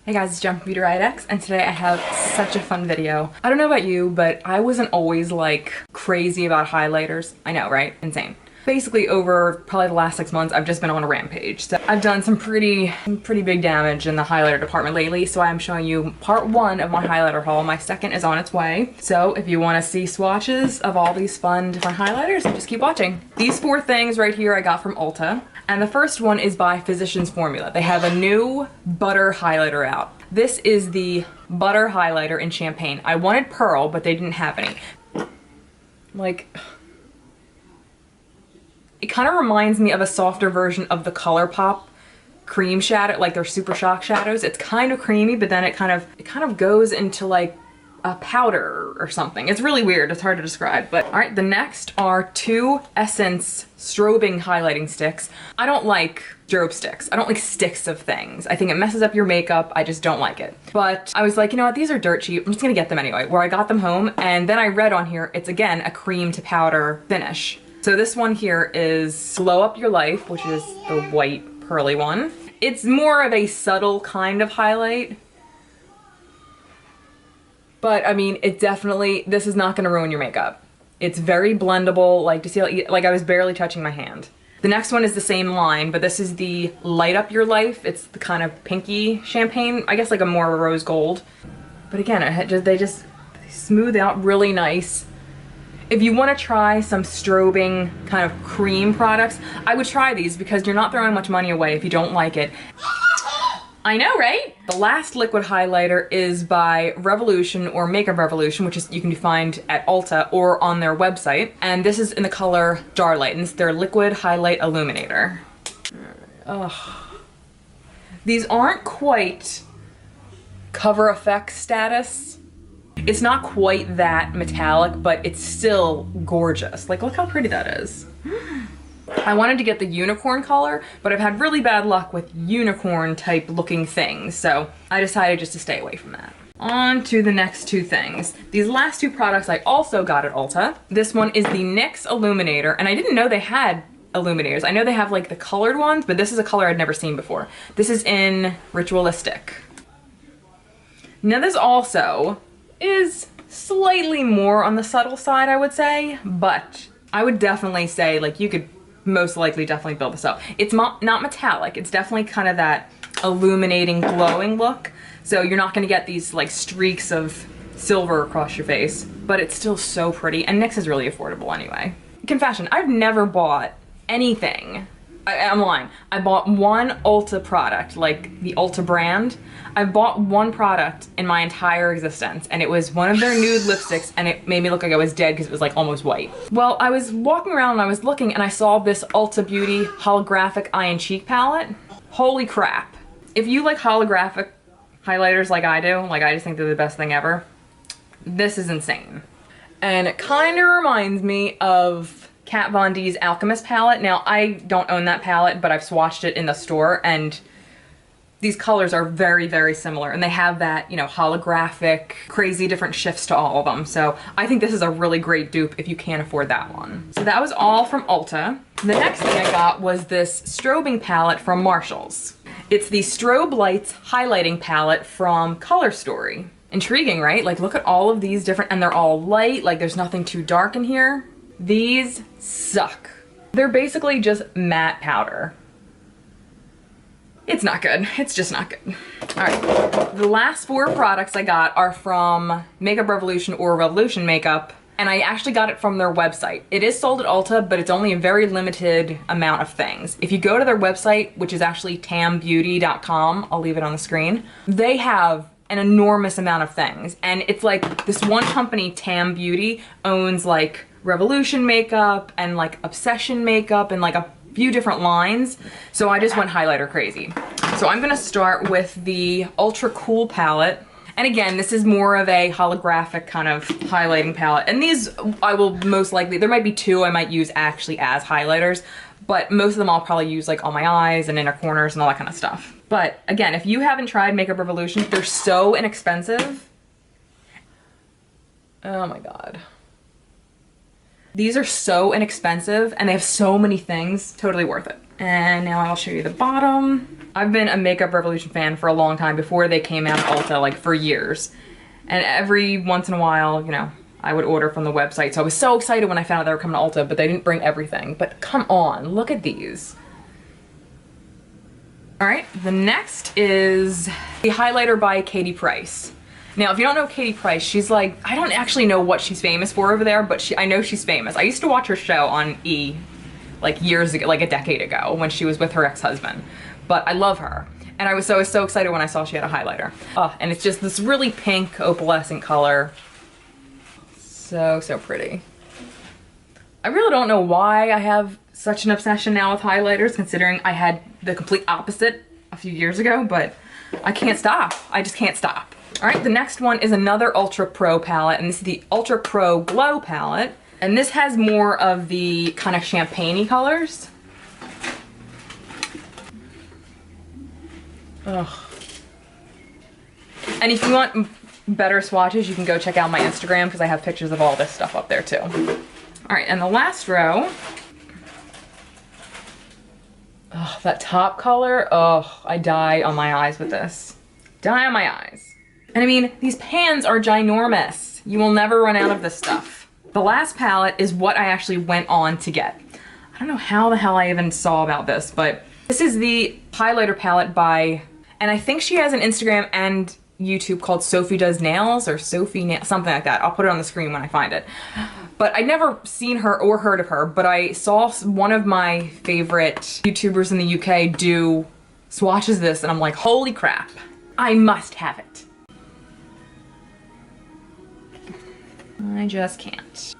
Hey guys, it's Jen from beautyriotx, and today I have such a fun video. I don't know about you, but I wasn't always like crazy about highlighters. I know, right? Insane. Basically over probably the last 6 months, I've just been on a rampage. So I've done some pretty big damage in the highlighter department lately, so I'm showing you part 1 of my highlighter haul. My second is on its way. So if you want to see swatches of all these fun different highlighters, just keep watching. These 4 things right here I got from Ulta. And the first one is by Physicians Formula. They have a new butter highlighter out. This is the butter highlighter in champagne. I wanted pearl, but they didn't have any. Like, it kind of reminds me of a softer version of the ColourPop cream shadow, like their Super Shock shadows. It's kind of creamy, but then it kind of goes into like a powder or something. It's really weird, it's hard to describe. But all right, the next are 2 Essence strobing highlighting sticks. I don't like strobe sticks. I don't like sticks of things. I think it messes up your makeup. I just don't like it. But I was like, you know what, these are dirt cheap. I'm just gonna get them anyway. Where I got them home, and then I read on here, it's again a cream to powder finish. So this one here is Glow Up Your Life, which is the white pearly one. It's more of a subtle kind of highlight. But I mean, it definitely, this is not gonna ruin your makeup. It's very blendable, like to see, like I was barely touching my hand. The next one is the same line, but this is the Light Up Your Life. It's the kind of pinky champagne, I guess like a more rose gold. But again, they smooth out really nice. If you want to try some strobing kind of cream products, I would try these because you're not throwing much money away if you don't like it. I know, right? The last liquid highlighter is by Revolution or Makeup Revolution, which is you can find at Ulta or on their website. And this is in the color Starlight, and it's their liquid highlight illuminator. Ugh. These aren't quite cover effect status. It's not quite that metallic, but it's still gorgeous. Like, look how pretty that is. I wanted to get the unicorn color, but I've had really bad luck with unicorn type looking things, so I decided just to stay away from that. On to the next 2 things. These last 2 products I also got at Ulta. This one is the NYX Illuminator, and I didn't know they had illuminators. I know they have like the colored ones, but this is a color I'd never seen before. This is in Ritualistic. Now this also is slightly more on the subtle side, I would say, but I would definitely say like you could most likely definitely build this up. It's not metallic. It's definitely kind of that illuminating, glowing look. So you're not gonna get these like streaks of silver across your face, but it's still so pretty. And NYX is really affordable anyway. Confession, I've never bought anything. I'm lying. I bought 1 Ulta product, like the Ulta brand. I bought 1 product in my entire existence, and it was one of their nude lipsticks, and it made me look like I was dead because it was like almost white. Well, I was walking around and I was looking and I saw this Ulta Beauty Holographic Eye and Cheek palette. Holy crap. If you like holographic highlighters like I do, like I just think they're the best thing ever, this is insane. And it kind of reminds me of Kat Von D's Alchemist palette. Now, I don't own that palette, but I've swatched it in the store, and these colors are very similar, and they have that, you know, holographic, crazy different shifts to all of them. So I think this is a really great dupe if you can't afford that one. So that was all from Ulta. The next thing I got was this strobing palette from Marshalls. It's the Strobe Lights highlighting palette from Color Story. Intriguing, right? Like, look at all of these different, and they're all light, like there's nothing too dark in here. These suck. They're basically just matte powder. It's not good. It's just not good. All right, the last 4 products I got are from Makeup Revolution or Revolution Makeup, and I actually got it from their website. It is sold at Ulta, but it's only a very limited amount of things. If you go to their website, which is actually tambeauty.com, I'll leave it on the screen, they have an enormous amount of things. And it's like this one company, Tam Beauty, owns like Revolution Makeup and like Obsession Makeup and like a few different lines. So I just went highlighter crazy. So I'm gonna start with the Ultra Cool palette. And again, this is more of a holographic kind of highlighting palette. And these I will most likely, there might be 2 I might use actually as highlighters, but most of them I'll probably use like on my eyes and inner corners and all that kind of stuff. But again, if you haven't tried Makeup Revolution, they're so inexpensive. Oh my God. These are so inexpensive and they have so many things, totally worth it. And now I'll show you the bottom. I've been a Makeup Revolution fan for a long time, before they came out of Ulta, like for years. And every once in a while, you know, I would order from the website. So I was so excited when I found out they were coming to Ulta, but they didn't bring everything. But come on, look at these. All right, the next is the highlighter by Katie Price. Now, if you don't know Katie Price, she's like, I don't actually know what she's famous for over there, but I know she's famous. I used to watch her show on E! Like years ago, like a decade ago, when she was with her ex-husband. But I love her. And I was so excited when I saw she had a highlighter. Oh, and it's just this really pink opalescent color. So pretty. I really don't know why I have such an obsession now with highlighters, considering I had the complete opposite a few years ago, but I can't stop. I just can't stop. All right, the next one is another Ultra Pro palette, and this is the Ultra Pro Glow palette. And this has more of the kind of champagne-y colors. Ugh. And if you want better swatches, you can go check out my Instagram, because I have pictures of all this stuff up there too. All right, and the last row. Oh, that top color, oh, I die on my eyes with this. Die on my eyes. And I mean, these pans are ginormous. You will never run out of this stuff. The last palette is what I actually went on to get. I don't know how the hell I even saw about this, but this is the highlighter palette by, and I think she has an Instagram and YouTube called Sophdoesnails or Sophie, something like that. I'll put it on the screen when I find it. But I'd never seen her or heard of her, but I saw one of my favorite YouTubers in the UK do swatches of this, and I'm like, holy crap, I must have it. I just can't.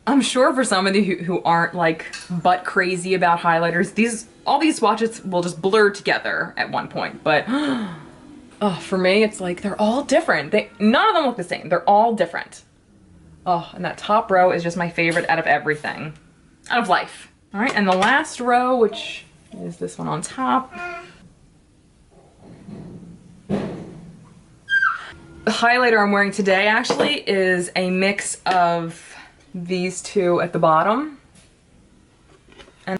I'm sure for some of you who aren't like butt crazy about highlighters, all these swatches will just blur together at one point, but oh, for me, it's like they're all different. None of them look the same. They're all different. Oh, and that top row is just my favorite out of everything. Out of life. All right, and the last row, which is this one on top. The highlighter I'm wearing today actually is a mix of these two at the bottom. And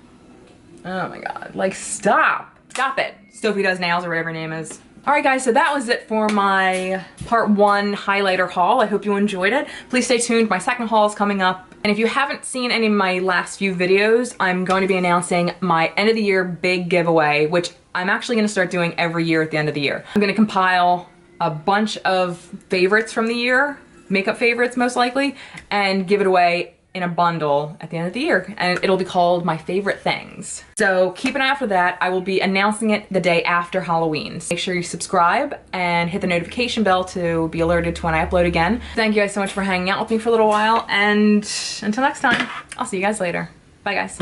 oh my god, like stop it. Sophdoesnails or whatever her name is. Alright guys, so that was it for my part 1 highlighter haul. I hope you enjoyed it. Please stay tuned, my second haul is coming up. And if you haven't seen any of my last few videos, I'm going to be announcing my end of the year big giveaway, which I'm actually going to start doing every year at the end of the year. I'm going to compile a bunch of favorites from the year, makeup favorites most likely, and give it away in a bundle at the end of the year, and it'll be called My Favorite Things. So keep an eye out for that. I will be announcing it the day after Halloween. So make sure you subscribe and hit the notification bell to be alerted to when I upload again. Thank you guys so much for hanging out with me for a little while, and until next time, I'll see you guys later. Bye guys.